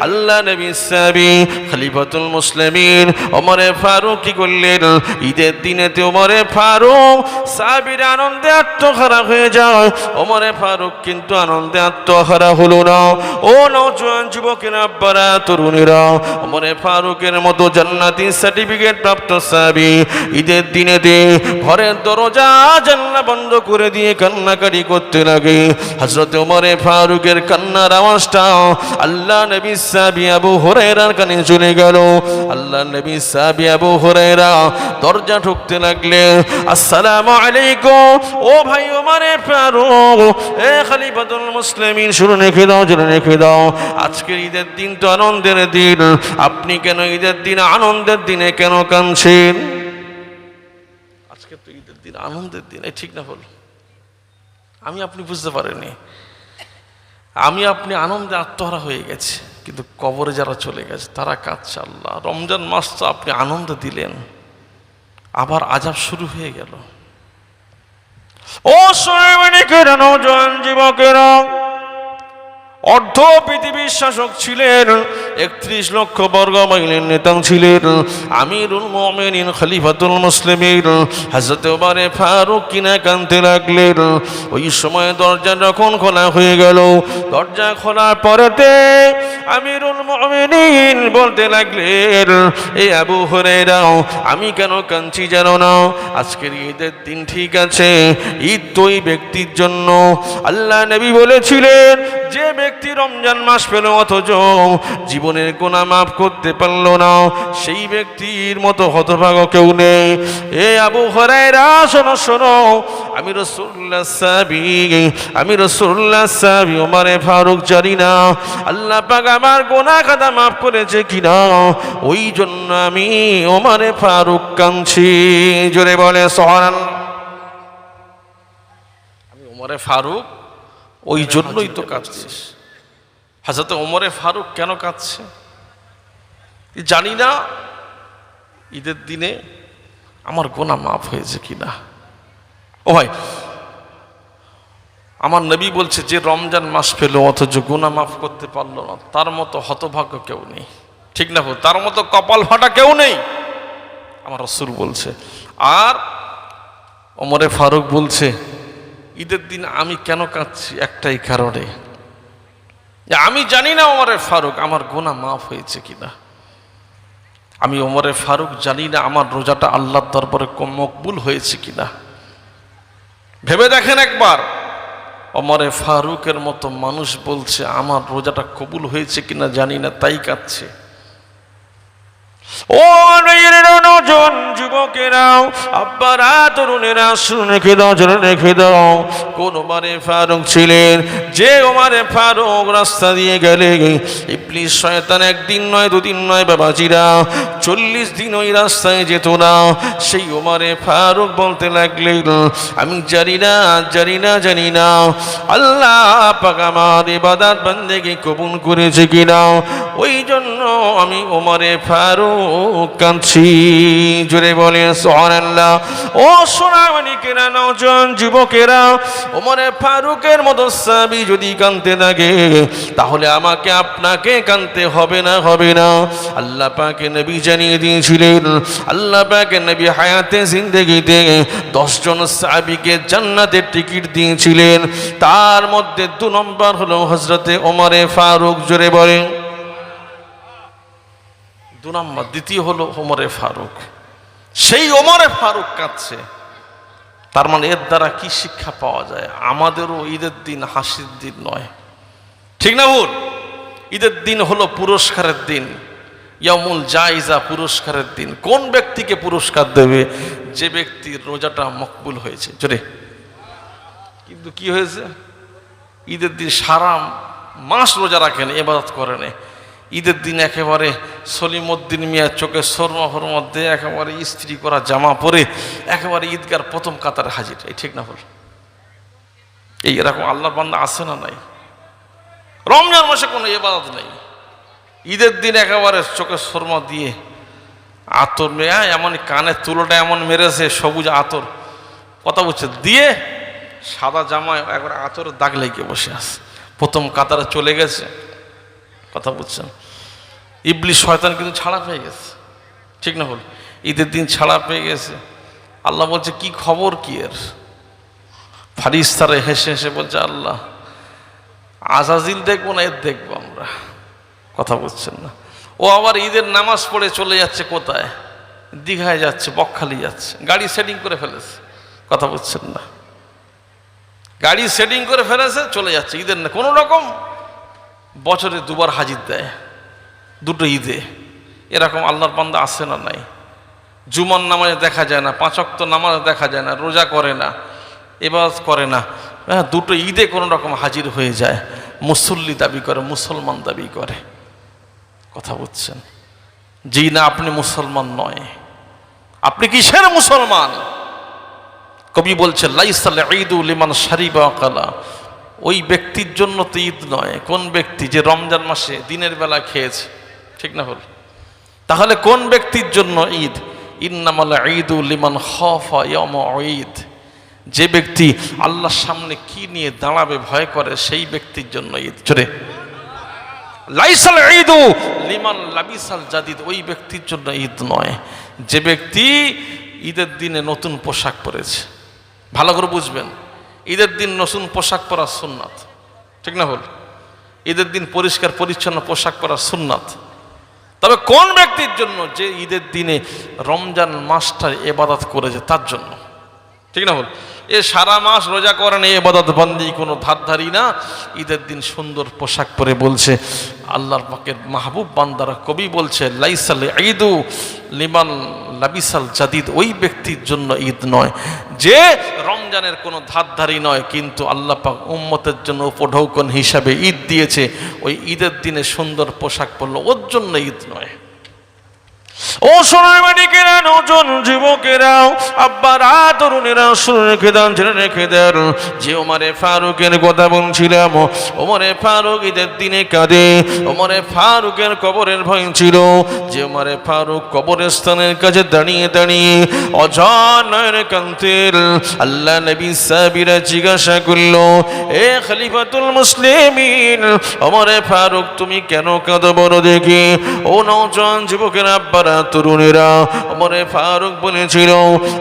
আল্লাহ নবী সাহাবী খলিফাতুল মুসলিমিন ওমরে ফারুক কি করলেন, ঈদের দিনেতে ওমরে ফারুক সাহাবীর আনন্দে আত্মহারা হয়ে যায়। ওমরে ফারুক কিন্তু আনন্দে আত্মহারা হলো না। ও নওজোয়ান যুবকেরা, আব্বারা, তরুণীরা, ওমরে ফারুকের মতো জান্নাতি সার্টিফিকেট প্রাপ্ত সাহাবী ঈদের দিনেতে ঘরের দরজা জানলা বন্ধ করে দিয়ে কান্নাকাটি করতে লাগে। হযরত ওমরে ফারুকের কান্নার আওয়াজটা আল্লাহ নবী সাহাবী আবু হুরায়রার কানে চলে গেল। আল্লাহ নবী সাহাবী আবু হুরায়রা দরজা ঠুকতে লাগলেন। আসসালামু আলাইকুম। ও ভাই ওমরে ফারুক, এ খলিফাতুল মুসলিমিন, শুনে রেখে দাও, জেনে রেখে দাও, আজকের ঈদের দিন তো আনন্দের দিন। আপনি কেন ঈদের দিন, আনন্দের দিনে কেন কাঁদছেন? আজকে তো ঈদের দিন, আনন্দের দিন, ঠিক না বল? আমি আপনি বুঝতে পারেনি, আমি আপনি আনন্দে আত্মহারা হয়ে গেছে, কিন্তু কবরে যারা চলে গেছে তারা কাঁদছে। আল্লাহ, রমজান মাস তো আপনি আনন্দ দিলেন, আবার আযাব শুরু হয়ে গেল। ও সোনামণিকেরা, নওজোয়ান যুবকেরা, অর্ধ পৃথিবীর শাসক ছিলেন, ৩১ লক্ষ বর্গ মাইলের নেতা ছিলেন আমিরুল মুমিনিন খলিফাতুল মুসলিমিন হযরত ওমরে ফারুক কিনা কাঁদতে লাগলেন। ওই সময় দরজা যখন খোলা হয়ে গেল, দরজা খোলার পরেতে আমিরুল মুমিনিন বলতে লাগলেন, এই আবু হুরায়রা, আমি কেন কাঁদছি জানো না? আজকের ঈদের দিন ঠিক আছে, ঈদ তো ওই ব্যক্তির জন্য। আল্লাহ নবী বলেছিলেন, যে ব্যক্তি রমজান মাস পেল অথচ জীবনের গুনাহ মাফ করতে পারল না, সেই ব্যক্তির মতো হতভাগ্য কেউ নেই। এ আবু হুরায়রা, শোনো শোনো, আমি রাসূলুল্লাহ সাহাবী ওমরে ফারুক জানি না আল্লাহ পাক আমার গুনাহ খাতা মাফ করেছে কিনা, ওই জন্য আমি ওমরে ফারুক কাঁদছি। জোরে বলে সুবহানাল্লাহ। আমি ওমরে ফারুক ওই জন্যই তো কাঁদছিস। হযরত ওমরে ফারুক কেন কাঁদছে জানি না, ঈদের দিনে আমার গুনাহ মাফ হয়েছে কিনা। ও ভাই, আমার নবী বলছে, যে রমজান মাস পেল অথচ গুনাহ মাফ করতে পারলো না, তার মতো হতভাগ্য কেউ নেই, ঠিক না? তার মতো কপাল ফাটা কেউ নেই, আমার রাসূল বলছে। আর ওমরে ফারুক বলছে, ঈদের দিন আমি কেন কাঁদছি, একটাই কারণে, আমি জানি না ওমরে ফারুক আমার গুনাহ মাফ হয়েছে কিনা। আমি ওমরে ফারুক জানি না আমার রোজাটা আল্লাহর দরবারে মকবুল হয়েছে কিনা। ভেবে দেখেন একবার, ওমরে ফারুকের মতো মানুষ বলছে আমার রোজাটা কবুল হয়েছে কিনা জানি না, তাই কাঁদছে। ও নওজোয়ান যুবকেরা, আব্বারা, তরুণেরা, শুনে রেখে দাও, জেনে রেখে দাও, কোন ওমরে ফারুক ছিলেন, যে ওমরে ফারুক রাস্তা দিয়ে গেলে ইবলিস শয়তান একদিন নয়, দুদিন নয়, বাবাজিরা 40 দিন ওই রাস্তায় যেত না। সেই ওমরে ফারুক বলতে লাগলেন, আমি জানি না আল্লাহ পাক আমার ইবাদত বান্দেগি কবুল করেছে কিনা, ওই জন্য আমি ওমরে ফারুক কাঁদছি। জোরে বলে সুবহানাল্লাহ। ও সোনামণিকেরা, নওজোয়ান যুবকেরা, ওমরে ফারুকের মতো সাহাবী যদি কাঁদতে থাকে, তাহলে আমাকে আপনাকে কাঁদতে হবে না। আল্লাহ পাক নবী জানিয়ে দিয়েছিলেন, আল্লাহ পাক নবী হায়াতে জিন্দেগিতে 10 জন সাহাবীকে জান্নাতের টিকিট দিয়েছিলেন, তার মধ্যে 2 নম্বর হলো হযরতে ওমরে ফারুক। জোরে বলেন 2 নম্বর, দ্বিতীয় হলো ওমরে ফারুক। সেই ওমরে ফারুক কাঁদছে, তার মানে এর দ্বারা কি শিক্ষা পাওয়া যায়? আমাদেরও ঈদের দিন হাসির দিন নয়, ঠিক না ভুল? ঈদের দিন হলো পুরস্কারের দিন, ইয়ামুল জাইজা, পুরস্কারের দিন। কোন ব্যক্তিকে পুরস্কার দেবে? যে ব্যক্তির রোজাটা মকবুল হয়েছে। জোরে। কিন্তু কি হয়েছে, ঈদের দিন সারা মাস রোজা রাখেন, ইবাদত করেন, ঈদের দিন একেবারে সলিমউদ্দিন মিয়া চোখে সরমা দিয়ে একেবারে ইস্ত্রি করা জামা পরে একেবারে ঈদগার প্রথম কাতারে হাজির। এই ঠিক না ভুল? এই এরকম আল্লাহর বান্দা আছে না নাই? রমজান মাসে কোনো ইবাদত নেই, ঈদের দিন একেবারে চোখে সরমা দিয়ে আতর মেয়া, এমন কানের তুলোটা এমন মেরেছে, সবুজ আতর, কথা বলছে, দিয়ে সাদা জামায় একবার আতরের দাগ লেগে বসে আছে, প্রথম কাতারে চলে গেছে। কথা বুঝছেন? ইবলিস শয়তান কিন্তু ছাড়া পেয়ে গেছে, ঠিক না বল? ঈদের দিন ছাড়া পেয়ে গেছে। আল্লাহ বলছে কি খবর কি এর? ফারিস্তারা হেসে হেসে বলছে আল্লাহ আজাজিল দেখবো না, এর দেখবো আমরা। কথা বুঝছেন না? ও আবার ঈদের নামাজ পড়ে চলে যাচ্ছে কোথায়? দীঘায় যাচ্ছে, বকখালি যাচ্ছে, গাড়ি সেটিং করে ফেলেছে। কথা বুঝছেন না? গাড়ি সেটিং করে ফেলেছে, চলে যাচ্ছে ঈদের না কোনো রকম। বছরে দুবার হাজির দেয়, দুটো ঈদে। এরকম আল্লাহর বান্দা আছে না নাই? জুমার নামাজে দেখা যায় না, 5 ওয়াক্ত নামাজ দেখা যায় না, রোজা করে না, ইবাদত করে না, হ্যাঁ, দুটো ঈদে কোনো রকম হাজির হয়ে যায়, মুসল্লি দাবি করে, মুসলমান দাবি করে। কথা বুঝছেন? জি না, আপনি মুসলমান নয়। আপনি কিসের মুসলমান? কবি বলছে লাইসাল ঈদু লিমান শারিবা কালা। ওই ব্যক্তির জন্য তো ঈদ নয়। কোন ব্যক্তি? যে রমজান মাসে দিনের বেলা খেয়েছে, ঠিক না হল? তাহলে কোন ব্যক্তির জন্য ঈদ? ইন্নামাল ঈদু লিমান খাফা ইয়াউমা ঈদ। যে ব্যক্তি আল্লাহর সামনে কি নিয়ে দাঁড়াবে ভয় করে, সেই ব্যক্তির জন্য ঈদ। চলে লাইসাল ঈদু লিমান লাবিসাল জাদিদ। ওই ব্যক্তির জন্য ঈদ নয় যে ব্যক্তি ঈদের দিনে নতুন পোশাক পরেছে। ভালো করে বুঝবেন, ঈদের দিন নতুন পোশাক পরা সুন্নাত, ঠিক না হল? ঈদের দিন পরিষ্কার পরিচ্ছন্ন পোশাক পরা সুন্নাত। তবে কোন ব্যক্তির জন্য? যে ঈদের দিনে রমজান মাসটার ইবাদত করেছে তার জন্য, ঠিক না বল? এ সারা মাস রোজা করেন, এই ইবাদত বন্দি কোনো ধারধারি না। ঈদের দিন সুন্দর পোশাক পরে বলছে আল্লাহর পাকের মাহবুব বান্দারা। কবি বলছে লাইসাল ঈদু লিমান লাবিসাল জাদিদ। ওই ব্যক্তির জন্য ঈদ নয় যে রমজানের কোনো ধারধারি নয়, কিন্তু আল্লাহ পাক উম্মতের জন্য উপঢৌকন হিসাবে ঈদ দিয়েছে। ওই ঈদের দিনে সুন্দর পোশাক পরলো, ওর জন্য ঈদ নয়। ও সোনার মানিকেরা, নজন যুবকেরা, আব্বারা, তরুণেরা, শুনে রেখে দেন, জেনে রেখে দেন যে ওমরে ফারুকের কথা বলছিলাম। ওমরে ফারুক ঈদের দিনে কাঁদে। ওমরে ফারুকের কবরের ভয় ছিল। যে ওমরে ফারুক কবরস্থানের কাছে দাঁড়িয়ে দাঁড়িয়ে অজানয়ের কান্তের। আল্লাহ নবী সাহাবীরা জিজ্ঞাসা করলো, এ খলিফাতুল মুসলিমিন, ওমরে ফারুক তুমি কেন কাঁদো বলো দেখি? ও নজন যুবকেরা, আব্বারা, তরুণেরা, ওমরে ফারুক বলেছিল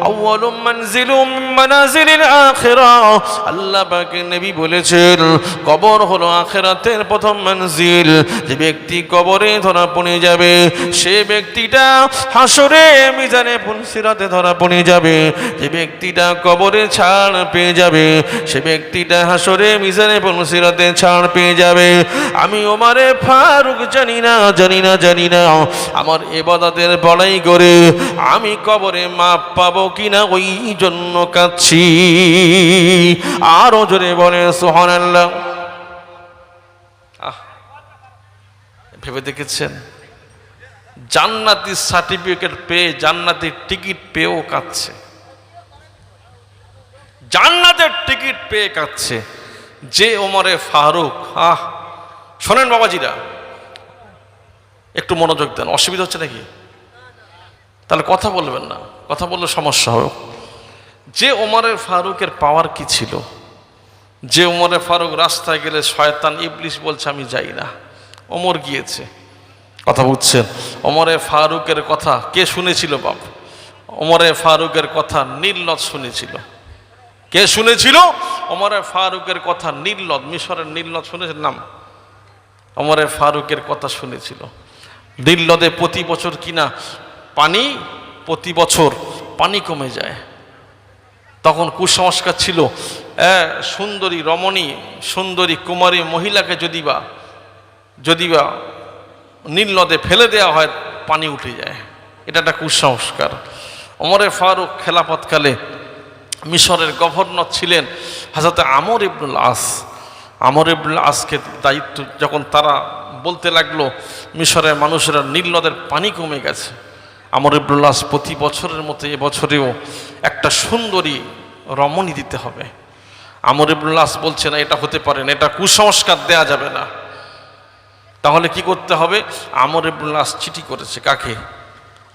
আউয়ালু মানজিলুম মানাজিলিল আখিরাহ। আল্লাহ পাকের নবী বলেছেন কবর হলো আখিরাতের প্রথম মঞ্জিল। যে ব্যক্তি কবরে ধরা পড়ে যাবে সে ব্যক্তিটা হাসরে মিজানে পুলসিরাতে ধরা পড়ে যাবে। যে ব্যক্তিটা কবরে ছাড় পেয়ে যাবে সে ব্যক্তিটা হাসরে মিজানে পুলসিরাতে ছাড় পেয়ে যাবে। আমি ওমরে ফারুক জানি না আমার ইবাদতের বড়াই করে আমি কবরে মাপ পাবো কিনা, ওই জন্য কাঁদছি। আরো জোরে বলে সুবহানাল্লাহ। ভেবে দেখেছেন? জান্নাতি সার্টিফিকেট পেয়ে, জান্নাতের টিকিট পেয়েও কাঁদছে। জান্নাতের টিকিট পেয়ে কাঁদছে যে ওমরে ফারুক। শোনেন বাবাজিরা, একটু মনোযোগ দেন। অসুবিধা হচ্ছে নাকি? তাহলে কথা বলবেন না, কথা বললে সমস্যা হবে। যে ওমরে ফারুকের পাওয়ার কি ছিল? যে ওমরে ফারুক রাস্তায় গেলে শয়তান ইবলিস বলছে আমি যাই না, ওমর গিয়েছে। কথা বুঝছেন? ওমরে ফারুকের কথা কে শুনেছিল বাপ? ওমরে ফারুকের কথা নীলনদ শুনেছিল। কে শুনেছিল? ওমরে ফারুকের কথা নীলনদ, মিশরের নীলনদ শুনেছেন নাম? ওমরে ফারুকের কথা শুনেছিল। নীলনদে প্রতি বছর কিনা পানি, প্রতি বছর পানি কমে যায়। তখন কুসংস্কার ছিল সুন্দরী রমণী, সুন্দরী কুমারী মহিলাকে যদি বা নীল নদে ফেলে দেওয়া হয় পানি উঠে যায়। এটা একটা কুসংস্কার। ওমরে ফারুক খেলাফতকালে মিশরের গভর্নর ছিলেন হযরত আমর ইবনুল আস। আমর ইবনুল আসকে দায়িত্ব যখন তারা বলতে লাগলো মিশরের মানুষেরা নীল নদের পানি কমে গেছে, আমর ইবনুল আস প্রতি বছরের মতো এবছরেও একটা সুন্দরী রমণী দিতে হবে। আমর ইবনুল আস বলছে না, এটা হতে পারে না, এটা কুসংস্কার, দেয়া যাবে না। তাহলে কি করতে হবে? আমর ইবনুল আস চিঠি করেছে। কাকে?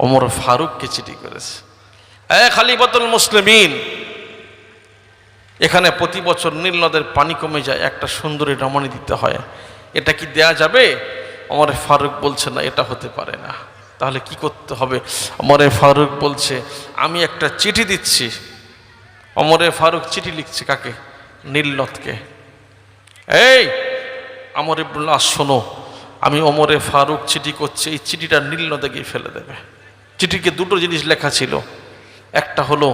ওমর ফারুককে চিঠি করেছে। খলিফাতুল মুসলিমিন, এখানে প্রতি বছর নীল নদের পানি কমে যায়, একটা সুন্দরী রমণী দিতে হয়, এটা কি দেয়া যাবে? ওমরে ফারুক বলছে না, এটা হতে পারে না। তাহলে কি করতে হবে? ওমরে ফারুক বলছে, আমি একটা চিঠি দিচ্ছি। ওমরে ফারুক চিঠি লিখছে কাকে? নীলনদকে। এই আমর ইবনুল আস, শোনো, আমি ওমরে ফারুক চিঠি করছি, এই চিঠিটা নীলনদে গিয়ে ফেলে দেবে। চিঠিতে দুটো জিনিস লেখা ছিল। একটা হলো,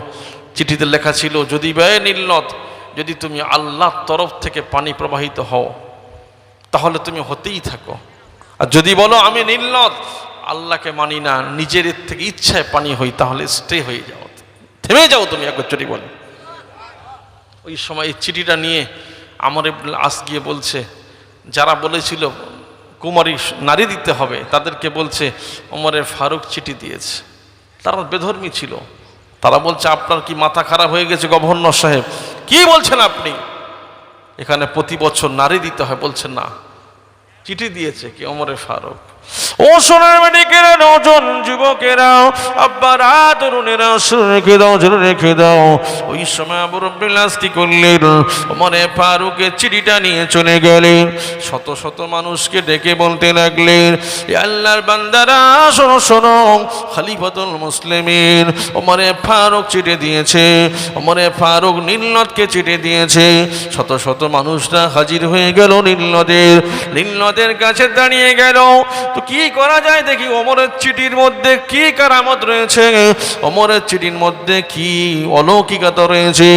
চিঠিতে লেখা ছিল, যদি ব্যয় নীলনদ, যদি তুমি আল্লাহর তরফ থেকে পানি প্রবাহিত হও তাহলে তুমি হতেই থাকো, আর যদি বলো আমি নীলনদ আল্লাহকে মানি না, নিজের থেকে ইচ্ছায় পানি হই, তাহলে স্টে হয়ে যাও, থেমে যাও তুমি একচুরি বলে। ওই সময় এই চিঠিটা নিয়ে আমর ইবনুল আস গিয়ে বলছে, যারা বলেছিল কুমারী নারী দিতে হবে তাদেরকে বলছে ওমরে ফারুক চিঠি দিয়েছে। তারা বেধর্মী ছিল। তারা বলছে, আপনার কি মাথা খারাপ হয়ে গেছে গভর্নর সাহেব? কি বলছেন আপনি? এখানে প্রতি বছর নারী দিতে হয়। বলছেন না, চিঠি দিয়েছে কি? ওমরে ফারুক। ও সোনার মানিকেরা, নজন যুবকেরা, আব্বারা, তরুণেরা, শুনে রেখে দাও, জেনে রেখে দাও। ওই সময় আবু রব্বিল আস কি করলেন? ওমরে ফারুকের চিঠিটা নিয়ে চলে গেলেন। শত শত মানুষকে ডেকে বলতে লাগলেন, আল্লাহর বান্দারা শোনো শোনো, খলিফাতুল মুসলিমিন ওমরে ফারুক চিঠি দিয়েছে, ওমরে ফারুক নীলনদকে চিঠি দিয়েছে। শত শত মানুষরা হাজির হয়ে গেল নীলনদের কাছে দাঁড়িয়ে গেল। তো কি করা যায় দেখি, ওমরের চিঠির মধ্যে কি কারামত রয়েছে, ওমরের চিঠির মধ্যে কি অলৌকিকতা রয়েছে।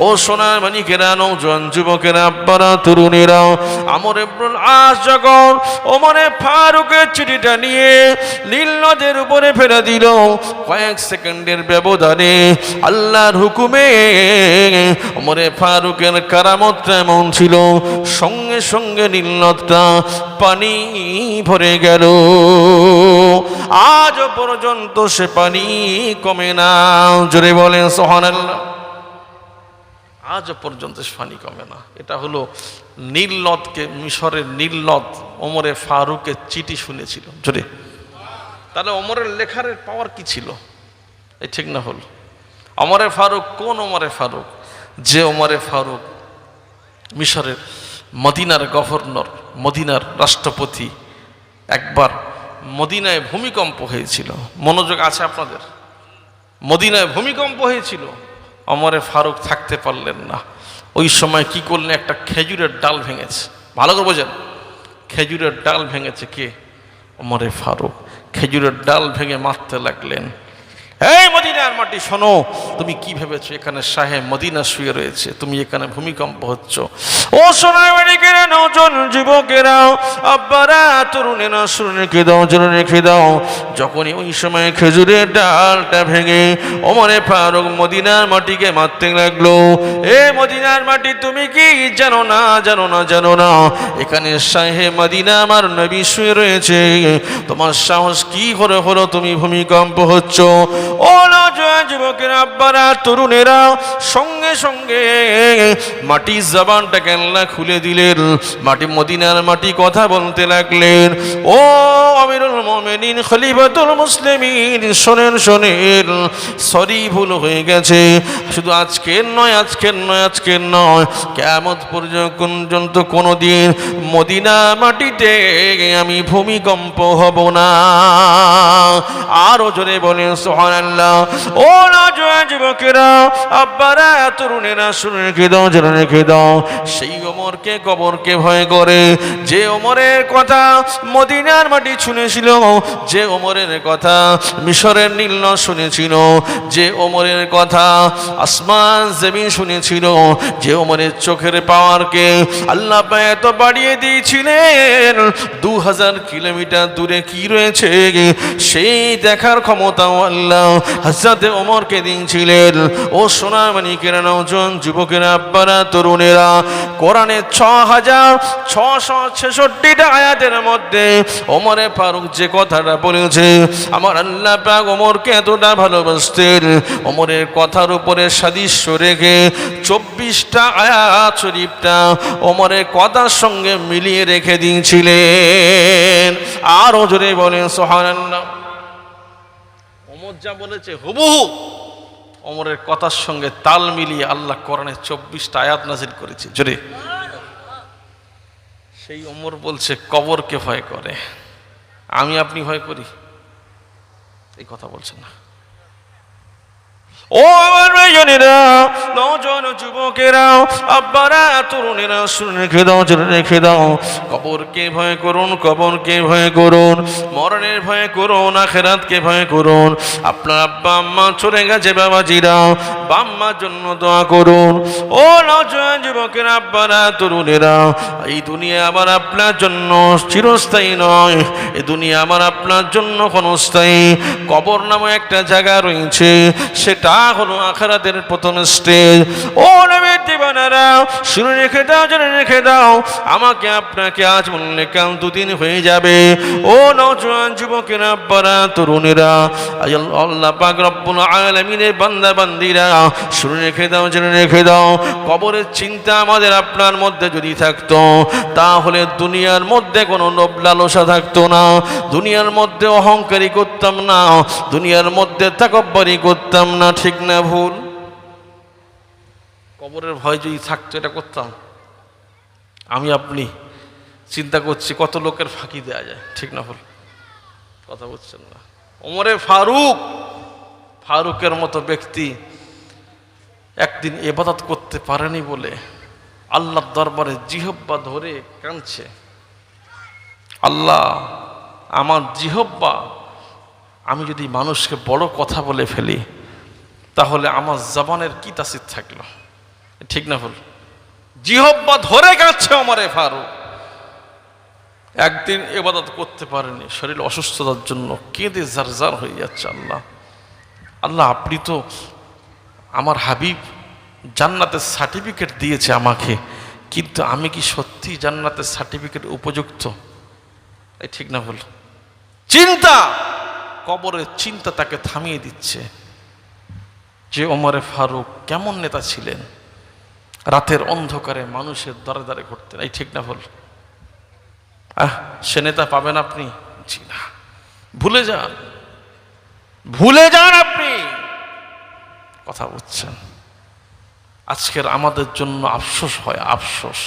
ও সোনার মানিকেরা, নওজোয়ান যুবকেরা, আব্বারা, তরুণেরা, আমর ইবনুল আস যখন ওমরে ফারুকের চিঠিটা নিয়ে নীলনদের উপরে ফেলে দিল, কয়েক সেকেন্ডের ব্যবধানে আল্লাহর হুকুমে ওমরে ফারুকের কারামতটা এমন ছিল, সঙ্গে সঙ্গে নীলনদটা পানি ভরে গেল। আজ পর্যন্ত সে পানি কমে না। জোরে বলেন সুবহানাল্লাহ। আজ পর্যন্ত সে পানি কমে না। এটা হলো নীলনদকে, মিশরের নীলনদ ওমরে ফারুকের চিঠি শুনেছিল। জোরে। তাহলে ওমরের লেখার পাওয়ার কি ছিল? এই ঠিক না হল? ওমরে ফারুক কোন ওমরে ফারুক? যে ওমরে ফারুক মিশরের মদিনার গভর্নর, মদিনার রাষ্ট্রপতি। একবার মদিনায় ভূমিকম্প হয়েছিল, মনোযোগ আছে আপনাদের? মদিনায় ভূমিকম্প হয়েছিল, ওমরে ফারুক থাকতে পারলেন না। ওই সময় কি করলেন? একটা খেজুরের ডাল ভেঙেছে। ভালো করে বোঝেন, খেজুরের ডাল ভেঙেছে কে? ওমরে ফারুক। খেজুরের ডাল ভেঙে মারতে লাগলেন। এই মদিনার মাটি, শোনো, তুমি কি ভেবেছো এখানে শাহে মদিনা শুয়ে রয়েছে, তুমি এখানে ভূমিকম্প হচ্ছ? ও সোনার মানিকেরা, নজন যুবকেরা, আব্বারা, তরুণেরা, শুনে রেখে দাও, জেনে রেখে দাও। যখনই ওই সময় খেজুরের ডালটা ভেঙে ওমরে ফারুক মদিনার মাটিকে মারতে লাগলো। এ মদিনার মাটি, তুমি কি জানো না, জানো না, জানো না এখানে শাহে মদিনা আমার নবী শুয়ে রয়েছে? তোমার সাহস কি করে হলো তুমি ভূমিকম্প হচ্ছ? ও নওজোয়ান যুবকেরা, আব্বারা, তরুণেরা, সঙ্গে সঙ্গে মাটির জবানটাকে আল্লাহ খুলে দিলেন। মাটি, মদিনার মাটি কথা বলতে লাগলেন। ও আমিরুল মুমিনিন, খলিফাতুল মুসলিমিন, শোনেন শোনেন, সরি, ভুল হয়ে গেছে। শুধু আজকের নয়, আজকের নয়, আজকের নয়, কিয়ামত পর্যন্ত কোনোদিন মদিনা মাটিতে আমি ভূমিকম্প হব না। আরো জোরে বলেন সুবহানাল্লাহ। ও নওজোয়ান যুবকেরা, আব্বারা, তরুণেরা, শুনে রেখে দাও, জেনে রেখে দাও। সেই ওমরকে, কবরকে ভয় করে, যে ওমরের কথা মদিনার মাটি শুনেছিল, যে ওমরের কথা মিশরের নীলনদ শুনেছিল, যে ওমরের কথা আসমান জমিন শুনেছিল, যে ওমরের চোখের পাওয়ারকে আল্লাহ এত বাড়িয়ে দিয়েছিলেন, 2000 কিলোমিটার দূরে কি রয়েছে সেই দেখার ক্ষমতাও আল্লাহ হযরতে ওমরকে দিয়েছিলেন। ও সোনার মানিকেরা, নওজোয়ান যুবকেরা, আব্বারা, তরুণেরা, কোরআনের 6666টা আয়াতের মধ্যে ওমরে ফারুক যে কথাটা বলেছে, আমার আল্লাহ পাক ওমরকে এতটা ভালোবাসতেন, ওমরের কথার উপরে সাদৃশ্য রেখে 24টা আয়াত শরীফটা ওমরের কথার সঙ্গে মিলিয়ে রেখে দিয়েছিলেন। আরো জোরে বলেন সুবহানাল্লাহ। ওমর যা বলেছে হুবহু ওমরের কথার সঙ্গে তাল মিলিয়ে আল্লাহ কোরআনে 24টা আয়াত নাযিল করেছে। জোরে। সেই ওমর বলছে কবরকে ভয় করে। আমি আপনি ভয় করি? এই কথা বলছেন না। ও আমার ভাইজানেরা, নওজোয়ান যুবকেরা, আব্বারা, তরুণেরা, শুনে রেখে দাও, জেনে রেখে দাও, কবরকে ভয় করুন, কবরকে ভয় করুন, মরণের ভয় করুন, আখিরাতকে ভয় করুন। আপনার আব্বা আম্মা চলে গেছে বাবাজিরা, বাম্মার জন্য দোয়া করুন। ও নওজোয়ান যুবকেরা, আব্বারা, তরুণেরা, এই দুনিয়া আবার আপনার জন্য চিরস্থায়ী নয়, এই দুনিয়া আবার আপনার জন্য ক্ষণস্থায়ী। কবর নামে একটা জায়গা রয়েছে, সেটা হলো আখিরাতের প্রথম স্টেজ। ও নবীর দিবানারা, শুনে রেখে দাও, জেনে রেখে দাও, আমাকে আপনাকে আজ মরলে কাল দুদিন হয়ে যাবে। ও নওজোয়ান যুবকেরা, আব্বারা, তরুণেরা, আল্লাহ পাক রব্বুল আলামিনের বান্দা বান্দিরা, শুনে রেখে দাও, জেনে রেখে দাও, কবরের চিন্তা আমাদের আপনার মধ্যে যদি থাকতো, তাহলে দুনিয়ার মধ্যে কোনো লোভ লালসা থাকতো না, দুনিয়ার মধ্যে অহংকারী করতাম না, দুনিয়ার মধ্যে তাকব্বুরি করতাম না। ঠিক না ভুল? কবরের ভয় যদি থাকতো এটা করতাম? আমি আপনি চিন্তা করছি কত লোকের ফাঁকি দেওয়া যায়। ঠিক না ভুল? কথা বলছেন না। ওমরে ফারুকের মতো ব্যক্তি একদিন ইবাদত করতে পারেনি বলে আল্লাহর দরবারে জিহব্বা ধরে কাঁদছে, আল্লাহ আমার জিহব্বা, আমি যদি মানুষকে বড় কথা বলে ফেলি তাহলে আমার জবানের কি তাসির থাকলো? ঠিক না ভুল? জিহব্বা ধরে কাঁদছে ওমরে ফারুক। একদিন ইবাদত করতে পারেনি, শরীর অসুস্থতার জন্য কেঁদে জারজার হয়ে যাচ্ছে। আল্লাহ আপনি তো আমার হাবিব জান্নাতের সার্টিফিকেট দিয়েছে আমাকে, কিন্তু আমি কি সত্যি জান্নাতের সার্টিফিকেট উপযুক্ত? এই ঠিক না ভুল? চিন্তা, কবরের চিন্তা তাকে থামিয়ে দিচ্ছে যে ওমরে ফারুক কেমন নেতা ছিলেন, রাতের অন্ধকারে মানুষের দ্বারে দ্বারে ঘুরতেন। এই ঠিক না ভুল? সে নেতা পাবেন আপনি? জি না, ভুলে যান, ভুলে যান আপনি। কথা বুঝছেন? আজকের আমাদের জন্য আফসোস হয়, আফসোস।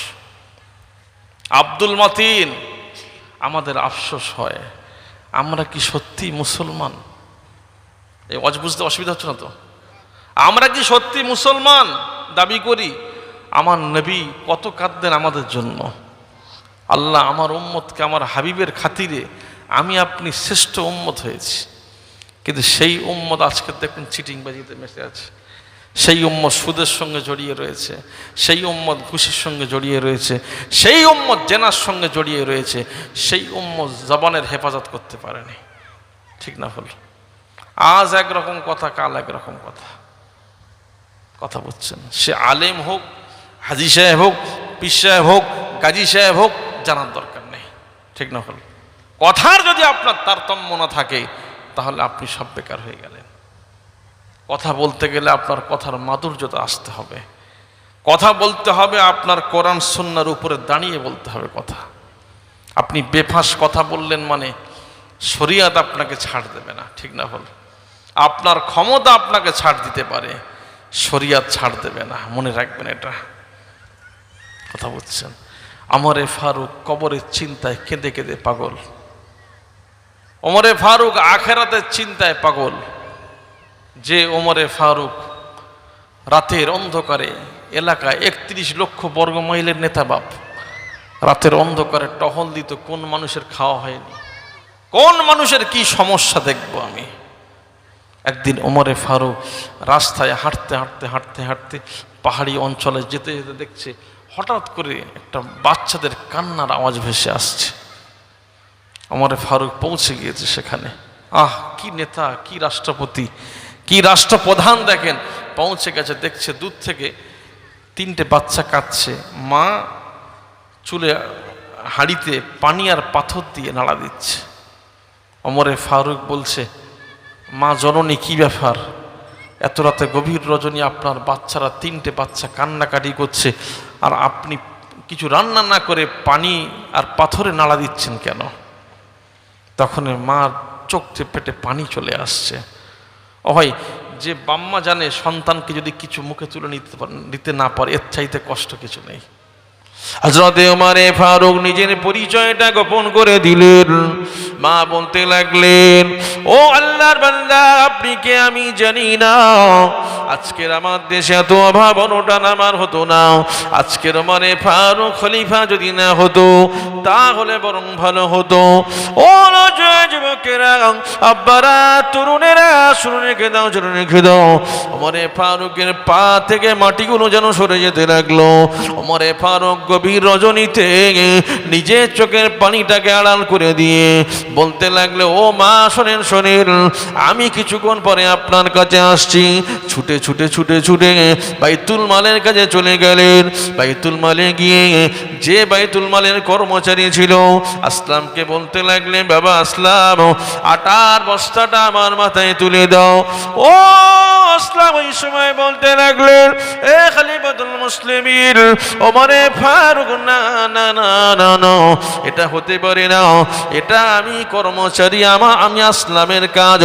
আব্দুল মাতিন, আমাদের আফসোস হয়, আমরা কি সত্যি মুসলমান? এই ওয়াজ বুঝতে অসুবিধা হচ্ছে না তো? আমরা কি সত্যি মুসলমান দাবি করি? আমার নবী কত কাঁদতেন আমাদের জন্য। আল্লাহ আমার উম্মতকে আমার হাবিবের খাতিরে আমি আপনি শ্রেষ্ঠ উম্মত হয়েছি, কিন্তু সেই উম্মত আজকে দেখুন চিটিংবাজিতে মেতে আছে, সেই উম্মত সুদের সঙ্গে জড়িয়ে রয়েছে, সেই উম্মত ঘুষের সঙ্গে জড়িয়ে রয়েছে, সেই উম্মত জেনার সঙ্গে জড়িয়ে রয়েছে, সেই উম্মত জবানের হেফাজত করতে পারেনি। ঠিক না ভুল? আজ একরকম কথা, কাল একরকম কথা। কথা বুঝছেন? সে আলেম হোক, হাজি সাহেব হোক, পীর সাহেব হোক, গাজী সাহেব হোক, জানার দরকার নেই। ঠিক না ভুল? কথার যদি আপনার তারতম্য না থাকে তাহলে আপনি সব বেকার হয়ে গেলেন। কথা বলতে গেলে আপনার কথার মাধুর্যতা আসতে হবে, কথা বলতে হবে আপনার কোরআন সুন্নাহর উপরে দাঁড়িয়ে বলতে হবে কথা। আপনি বেফাঁস কথা বললেন মানে শরিয়াত আপনাকে ছাড় দেবে না। ঠিক না ভুল? আপনার ক্ষমতা আপনাকে ছাড় দিতে পারে, শরিয়াত ছাড় দেবে না, মনে রাখবেন এটা। কথা বুঝছেন? ওমরে ফারুক কবরের চিন্তায় কেঁদে কেঁদে পাগল, ওমরে ফারুক আখিরাতের চিন্তায় পাগল। যে ওমরে ফারুক রাতের অন্ধকারে এলাকায় 31 লক্ষ বর্গ মাইলের নেতা বাপ, রাতের অন্ধকারে টহল দিত, কোন মানুষের খাওয়া হয়নি, কোন মানুষের কি সমস্যা দেখব আমি। একদিন ওমরে ফারুক রাস্তায় হাঁটতে হাঁটতে হাঁটতে হাঁটতে পাহাড়ি অঞ্চলে যেতে যেতে দেখছে হঠাৎ করে একটা বাচ্চাদের কান্নার আওয়াজ ভেসে আসছে। ওমরে ফারুক পৌঁছে গিয়েছে সেখানে। কি নেতা, কি রাষ্ট্রপতি, কি রাষ্ট্রপ্রধান দেখেন, পৌঁছে গেছে, দেখছে দূর থেকে 3টে বাচ্চা কাঁদছে, মা চুলে হাঁড়িতে পানি আর পাথর দিয়ে নাড়া দিচ্ছে। ওমরে ফারুক বলছে, মা জননী কি ব্যাপার, এত রাতে গভীর রজনী আপনার বাচ্চারা 3টে বাচ্চা কান্নাকাটি করছে, আর আপনি কিছু রান্না না করে পানি আর পাথরে নাড়া দিচ্ছেন কেন? তখন মার চোখ পেটে পানি চলে আসছে। ও ভাই, যে বাম্মা জানে সন্তানকে যদি কিছু মুখে তুলে নিতে না পারে এর চাইতে কষ্ট কিছু নেই। হযরত ওমরে ফারুক নিজের পরিচয়টা গোপন করে দিলেন। মা বলতে লাগলেন, ও আল্লাহর বান্দা, আপনি কে আমি জানি না। আজকের আমার দেশে এত অভাব অনটন আমার হতো না। আজকের ওমরে ফারুক খলিফা যদি না হতো তাহলে বরং ভালো হতো। ও যুবকেরা, আব্বারা, তরুণেরা, শুনে রেখে দাও, শুনে রেখে দাও। ওমরে ফারুকের পা থেকে মাটিগুলো যেন সরে যেতে লাগলো। ওমরে ফারুক গভীর রজনীতে নিজের চোখের পানিটাকে আড়াল করে দিয়ে বলতে লাগলো, ও মা, শোনেন শোনেন, আমি কিছুক্ষণ পরে আপনার কাছে আসছি। ছুটে ছুটে ছুটে ছুটে বাইতুল মালের কাছে চলে গেলেন। বাইতুল মালে গিয়ে যে বাইতুল মালের কর্মচারী ছিল আসলামকে বলতে লাগলেন, বাবা আসলাম, আটার বস্তাটা আমার মাথায় তুলে দাও। ও আসলাম ওই সময় বলতে লাগলেন, এ খলিফাতুল মুসলিমিন ওমরে ফারুক, না না না না না, এটা হতে পারে না, এটা আমি কর্মচারী, আমি আসলামের কাজ,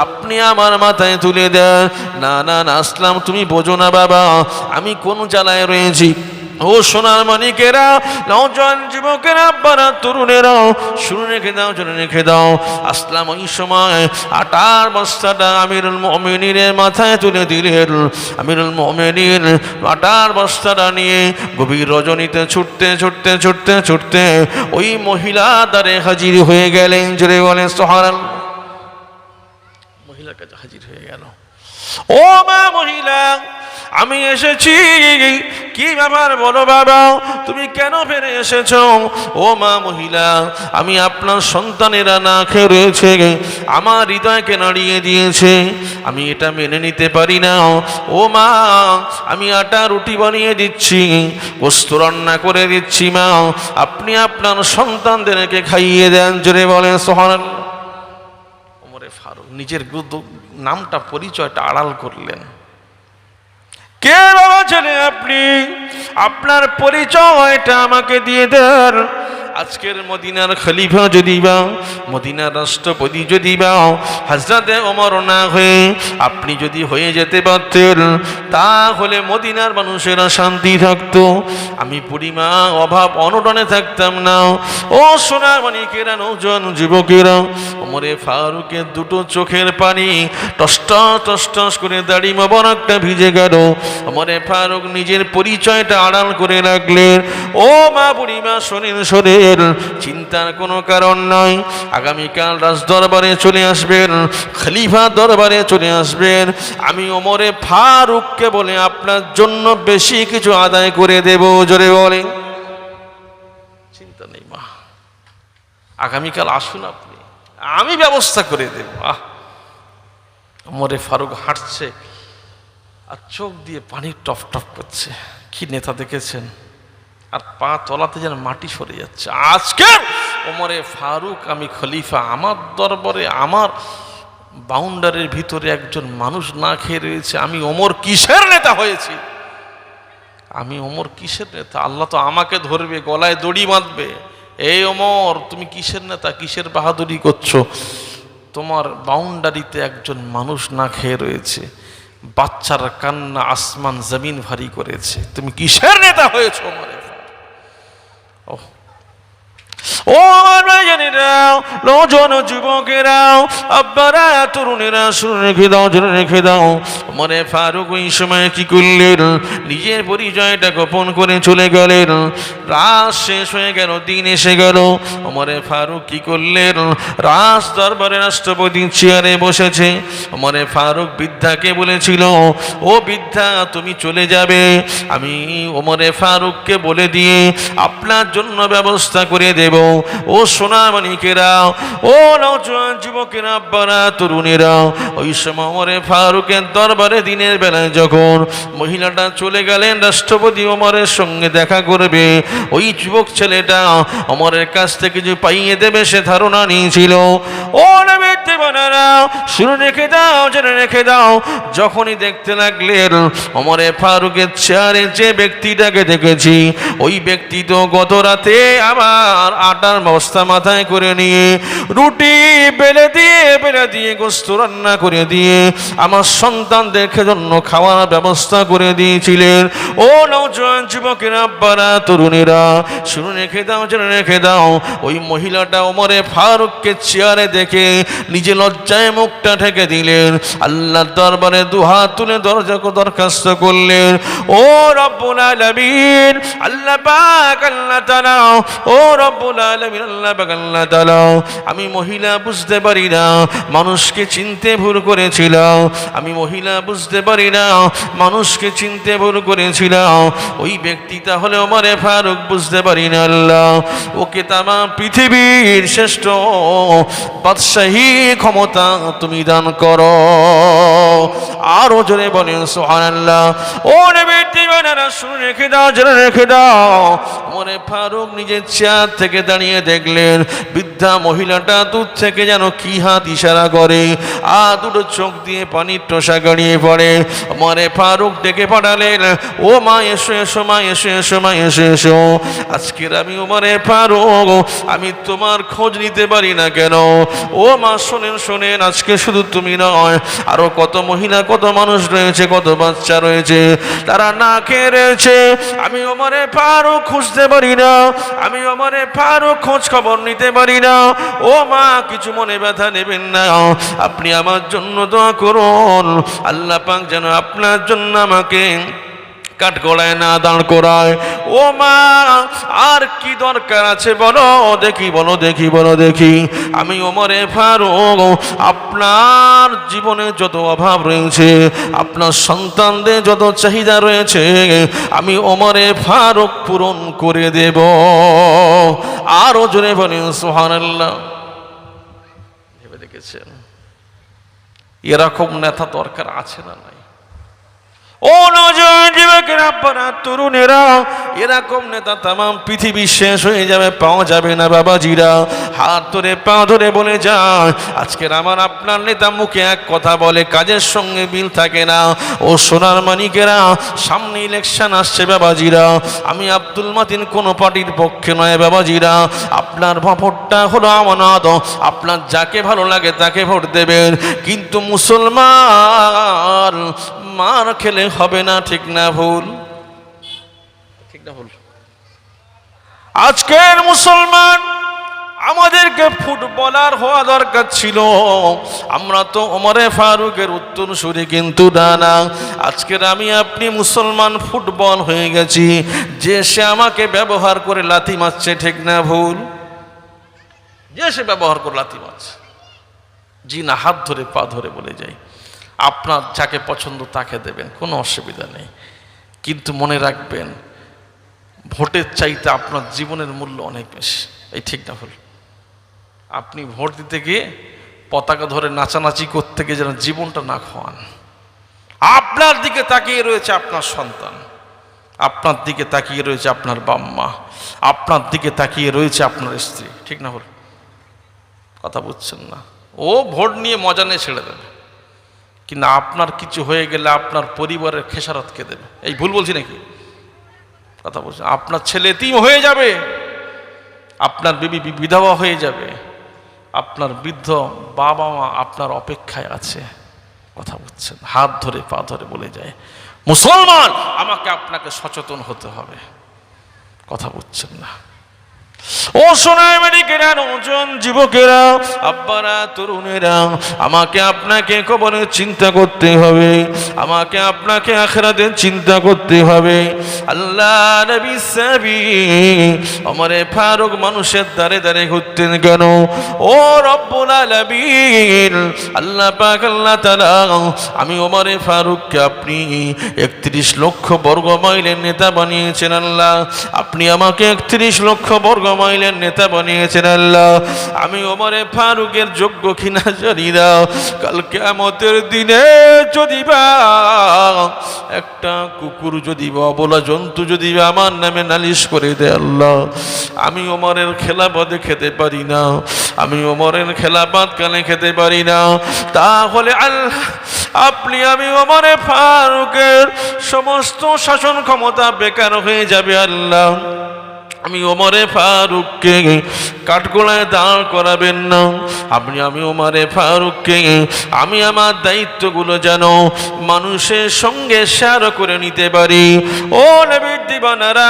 আপনি আমার মাথায় তুলে দেন। না না না আসলাম, তুমি বোঝো না বাবা, আমি কোন জ্বালায় রয়েছি। ও সোনার মানিকেরা, নওজোয়ান যুবকেরা, আব্বারা, তরুণেরা, শুনে রেখে দাও, শুনে রেখে দাও। আসলাম ওই সময় আটার বস্তাটা আমিরুল মুমিনিনের মাথায় তুলে দিলেন। আমিরুল মুমিনিন আটার বস্তাটা নিয়ে গভীর রজনীতে ছুটতে ছুটতে ছুটতে ছুটতে ওই মহিলা দ্বারে হাজির হয়ে গেলেন। জোরে বলেন সুবহানাল্লাহ। মহিলার কাছে হাজির হয়ে গেল। ও মা, মহিলা, আমি এসেছি। কি ব্যাপার বলো বাবা, তুমি কেন ফিরে এসেছো? ও মা, মহিলা, আমি আপনার সন্তানেরা না খেয়ে রয়েছে, আমার হৃদয়কে নাড়িয়ে দিয়েছে, আমি এটা মেনে নিতে পারি না। ও মা, আমি আটা রুটি বানিয়ে দিচ্ছি, গোশত রান্না করে দিচ্ছি, মা আপনি আপনার সন্তানদেরকে খাইয়ে দেন। জোরে বলেন সুবহানাল্লাহ। ওমরে ফারুক নিজের নামটা, পরিচয়টা আড়াল করলেন। কে বাবা ছেলে আপনি? আপনার পরিচয়টা আমাকে দিয়ে দেন। আজকের মদিনার খলিফা যদি বা মদিনার রাষ্ট্রপতি যদি বা হযরতে ওমর না হয়ে আপনি যদি হয়ে যেতে পারতেন, তাহলে মদিনার মানুষেরা শান্তি থাকতো, আমি পরিমা অভাব অনটনে থাকতাম না। ও সোনার মানিকেরা, নওজোয়ান যুবকেরা, ওমরে ফারুকের দুটো চোখের পানি টস টস টস করে দাড়ি মোবারকটা ভিজে গেল। ওমরে ফারুক নিজের পরিচয়টা আড়াল করে রাখলেন। ও মা, বুড়িমা, শোনেন শোনেন, চিন্তার কোনো কারণ নয়। আগামীকাল রাজ দরবারে চলে আসবেন, খলিফা দরবারে চলে আসবেন, আমি ওমরে ফারুককে বলে আপনার জন্য বেশি কিছু আদায় করে দেব। জোরে বলে, চিন্তা নেই মা, আগামীকাল আসুন আপনি, আমি ব্যবস্থা করে দেব। ওমরে ফারুক হাঁটছে আর চোখ দিয়ে পানি টপ টপ করছে। কি নেতা দেখেছেন? আর পা তলাতে যেন মাটি সরে যাচ্ছে। আজকে ওমরে ফারুক, আমি খলিফা, আমার দরবারে আমার বাউন্ডারির ভিতরে একজন মানুষ না খেয়ে রয়েছে, আমি ওমর কিসের নেতা হয়েছি? আমি ওমর কিসের নেতা? আল্লাহ তো আমাকে ধরবে, গলায় দড়ি বাঁধবে। এই ওমর, তুমি কিসের নেতা, কিসের বাহাদুরি করছো? তোমার বাউন্ডারিতে একজন মানুষ না খেয়ে রয়েছে, বাচ্চার কান্না আসমান জমিন ভারী করেছে, তুমি কিসের নেতা হয়েছো ওমরে? ও আমার ভাইজানেরা, নওজোয়ান যুবকেরা, আব্বারা, তরুণেরা, শুনে রেখে দাও, শুনে রেখে দাও। ওমরে ফারুক ওই সময় কি করলেন? নিজের পরিচয়টা গোপন করে চলে গেলেন। রাত শেষ হয়ে গেল, দিন এসে গেল। ওমরে ফারুক কি করলেন? রাজ দরবারে রাষ্ট্রপতির চেয়ারে বসেছে। ওমরে ফারুক বৃদ্ধাকে বলেছিল, ও বৃদ্ধা, তুমি চলে যাবে, আমি ওমরে ফারুককে বলে দিয়ে আপনার জন্য ব্যবস্থা করে দেব। ও সোনা মানিকেরা, ও নওজোয়ান যুবকেরা, আব্বারা, তরুণেরা, ওই সময় ওমরে ফারুকের দরবারে দিনের বেলায় যখন মহিলাটা চলে গেলেন রাষ্ট্রপতি ওমরের সঙ্গে দেখা করবে, ওই যুবক ছেলেটা ওমরের কাছ থেকে যে পাইয়ে দেবে সে ধারণা নিয়েছিল। ও নবীর বোনেরা, শুনে রেখে দাও, জেনে রেখে দাও, যখনই দেখতে লাগলেন ওমরে ফারুকের চেয়ারে যে ব্যক্তিটাকে দেখেছি, ওই ব্যক্তি তো গত রাতে আবার আটার বস্তা মাথায় করে নিয়ে রুটি বেলে দিয়ে গোস্ত রান্না করে দিয়ে আমার সন্তানদের জন্য খাওয়ার ব্যবস্থা করে দিয়েছিলেন। ও নওজোয়ান যুবকের আব্বারা, তরুণীরা, শুনে রেখে দাও, জেনে রেখে দাও, ওই মহিলাটা ওমরে ফারুককে চেয়ারে দেখে নিজে লজ্জায় মুখটা ঢেকে দিলেন, আল্লাহর দরবারে দুহাত তুলে দরখাস্ত করলেন, ও রব্বুল আলামিন, আল্লাহ পাক, আল্লাহ তাআলা, ও রব্বুল আলামিন, আল্লাহ পাক, আল্লাহ তাআলা, আমি মহিলা বুঝতে পারি না, মানুষকে চিনতে ভুল করেছিলাম, আমি মহিলা বুঝতে পারি না, মানুষকে চিনতে ভুল করেছিলাম, ওই ব্যক্তি তাহলে ওমরে ফারুক বুঝতে পারি না, আল্লাহ ওকে তামাম পৃথিবীর শ্রেষ্ঠ বাদশাহী ক্ষমতা তুমি দান করো। আরো জোরে বলেন সুবহানাল্লাহ। ও নবীর দিওয়ানারা, শুনে রেখে দাও, জেনে রেখে দাও, ওমরে ফারুক নিজের চেয়ার থেকে দাঁড়িয়ে দেখলেন বৃদ্ধা মহিলাটা দূর থেকে যেন কি হাত ইশারা করে, আর দুটো চোখ দিয়ে পানির টোসা গড়িয়ে পড়ে। ওমরে ফারুক ডেকে পাঠালেন, ও মা এসো, এসো মা, এসো, এসো মা, এসো, এসো, আজকের আমি ওমরে ফারুক, আমি তোমার খোঁজ নিতে পারি না কেন? ও মা শোনেন, শোনেন, আজকে শুধু তুমি নয়, আরো কত মহিলা, কত মানুষ রয়েছে, কত বাচ্চা রয়েছে, তারা না খেয়ে রয়েছে, আমি ওমরে ফারুক খুঁজতে পারি না, আমি ওমরে ফারুক খোঁজ খবর নিতে পারি না। ও মা, কিছু মনে ব্যথা নেবেন না, আপনি আমার জন্য দোয়া করুন, আল্লাহ পাক যেন আপনার জন্য আমাকে কাঠগড়ায় না দাঁড় করায়। ও মা, আর কি দরকার আছে বলো দেখি, বলো দেখি, বলো দেখি, আমি ওমরে ফারুক, আপনার জীবনে যত অভাব রয়েছে, আপনার সন্তানদের যত চাহিদা রয়েছে, আমি ওমরে ফারুক পূরণ করে দেব। আরো জোরে বলেন সুবহানাল্লাহ। ভেবে দেখেছেন এরকম নেতা দরকার আছে না নাই? ও নওজোয়ান যুবকেরা, আব্বারা, তরুণেরা, এরকম নেতা তামাম পৃথিবী শেষ হয়ে যাবে, পাওয়া যাবে না। বাবাজিরা, হাত ধরে পা ধরে বলে যায়, আজকের আমার আপনার নেতা মুখে এক কথা বলে, কাজের সঙ্গে মিল থাকে না। ও সোনার মানিকেরা, সামনে ইলেকশন আসছে বাবাজিরা, আমি আব্দুল মাতিন কোনো পার্টির পক্ষে নয় বাবাজিরা, আপনার ভোটটা হলো আমানত, আপনার যাকে ভালো লাগে তাকে ভোট দেবেন, কিন্তু মুসলমান মার খেলে হবে না, ঠিক না ভুল? ঠিক না ভুল? আজকের মুসলমান, আমাদেরকে ফুটবলার হওয়া দরকার ছিল, আমরা তো ওমরে ফারুকের উত্তরসূরি, কিন্তু না, আজকের আমি আপনি মুসলমান ফুটবল হয়ে গেছি, যে সে আমাকে ব্যবহার করে লাথি মারছে, ঠিক না ভুল? যে সে ব্যবহার করে লাথি মারছে, জি না, হাত ধরে পা ধরে বলে যাই, আপনার যাকে পছন্দ তাকে দেবেন, কোনো অসুবিধা নেই, কিন্তু মনে রাখবেন ভোটের চাইতে আপনার জীবনের মূল্য অনেক বেশি। এই ঠিক না ভুল? আপনি ভোট দিতে গিয়ে পতাকা ধরে নাচানাচি করতে গিয়ে যেন জীবনটা না খোয়ান। আপনার দিকে তাকিয়ে রয়েছে আপনার সন্তান, আপনার দিকে তাকিয়ে রয়েছে আপনার বাম্মা, আপনার দিকে তাকিয়ে রয়েছে আপনার স্ত্রী, ঠিক না ভুল? কথা বুঝছেন না? ও ভোট নিয়ে মজা নিয়ে ছেড়ে দেবে, কিন্তু আপনার কিছু হয়ে গেলে আপনার পরিবারের খেসারত কে দেবে? এই ভুল বলছি নাকি? কথা বলছি, আপনার ছেলে এতিম হয়ে যাবে, আপনার বিবি বিধবা হয়ে যাবে, আপনার বৃদ্ধ বাবা মা আপনার অপেক্ষায় আছে। কথা বুঝছেন? হাত ধরে পা ধরে বলে যায়, মুসলমান আমাকে আপনাকে সচেতন হতে হবে। কথা বুঝছেন না? ও সোনার মানিকেরা, নওজোয়ান যুবকেরা, আব্বারা, তরুণেরা, আমাকে আপনাকে কবরের চিন্তা করতে হবে, আমাকে আপনাকে আখিরাতের চিন্তা করতে হবে। আল্লাহ নবী সাহাবী ওমরে ফারুক মানুষের দ্বারে দ্বারে ঘুরতেন কেন? ও রব্বুল আলামিন, আল্লাহ পাক, আল্লাহ তাআলা, আমি ওমরে ফারুককে আপনি 31 লক্ষ বর্গ মাইলের নেতা বানিয়েছেন আল্লাহ, আপনি আমাকে 31 লক্ষ বর্গ মাইলের নেতা বানিয়েছেন আল্লাহ, আমি ওমরে ফারুকের যোগ্য কিনা জানি না। কাল কিয়ামতের দিনে যদি বা একটা কুকুর, যদি বা অবলা জন্তু যদি আমার নামে নালিশ করে দেয় আল্লাহ, আমি ওমরের খেলাফতে খেতে পারি না, আমি ওমরের খেলাফত কানে খেতে পারি না, তাহলে আল্লাহ আপনি আমি ওমরে ফারুকের সমস্ত শাসন ক্ষমতা বেকার হয়ে যাবে। আল্লাহ আমি ওমরে ফারুককে কাঠগোলায় দাঁড় করাবেন না। আপনি আমি ওমরে ফারুককে আমি আমার দায়িত্বগুলো যেন মানুষের সঙ্গে শেয়ার করে নিতে পারি। ও নবীর দিবানারা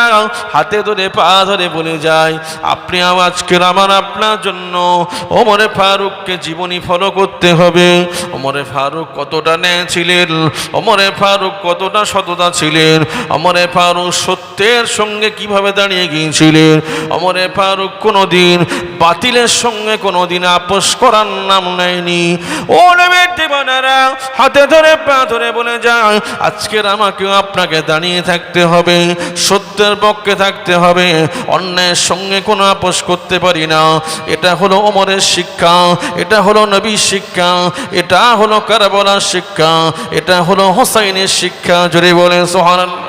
হাতে ধরে পা ধরে বলে যায়, আপনি আজকের আমার আপনার জন্য ওমরে ফারুককে জীবনী ফলো করতে হবে। ওমরে ফারুক কতটা ন্যায় ছিলেন, ওমরে ফারুক কতটা সততা ছিলেন, ওমরে ফারুক সত্যের সঙ্গে কিভাবে দাঁড়িয়ে গিয়েছিলেন। ওমরে ফারুক কোনোদিন বাতিলের সঙ্গে কোনোদিন আপোষ করার নাম নেয়নি। ও নবীর দিবানারা হাতে ধরে পা ধরে বলে যায়, আজকের আমাকেও আপনাকে দাঁড়িয়ে থাকতে হবে, সত্যের পক্ষে থাকতে হবে, অন্যায়ের সঙ্গে কোনো আপোষ করতে পারি না। এটা হলো ওমরের শিক্ষা, এটা হলো নবীর শিক্ষা, এটা হলো কারবালার শিক্ষা, এটা হলো হোসাইনের শিক্ষা। জোরে বলেন সুবহানাল্লাহ।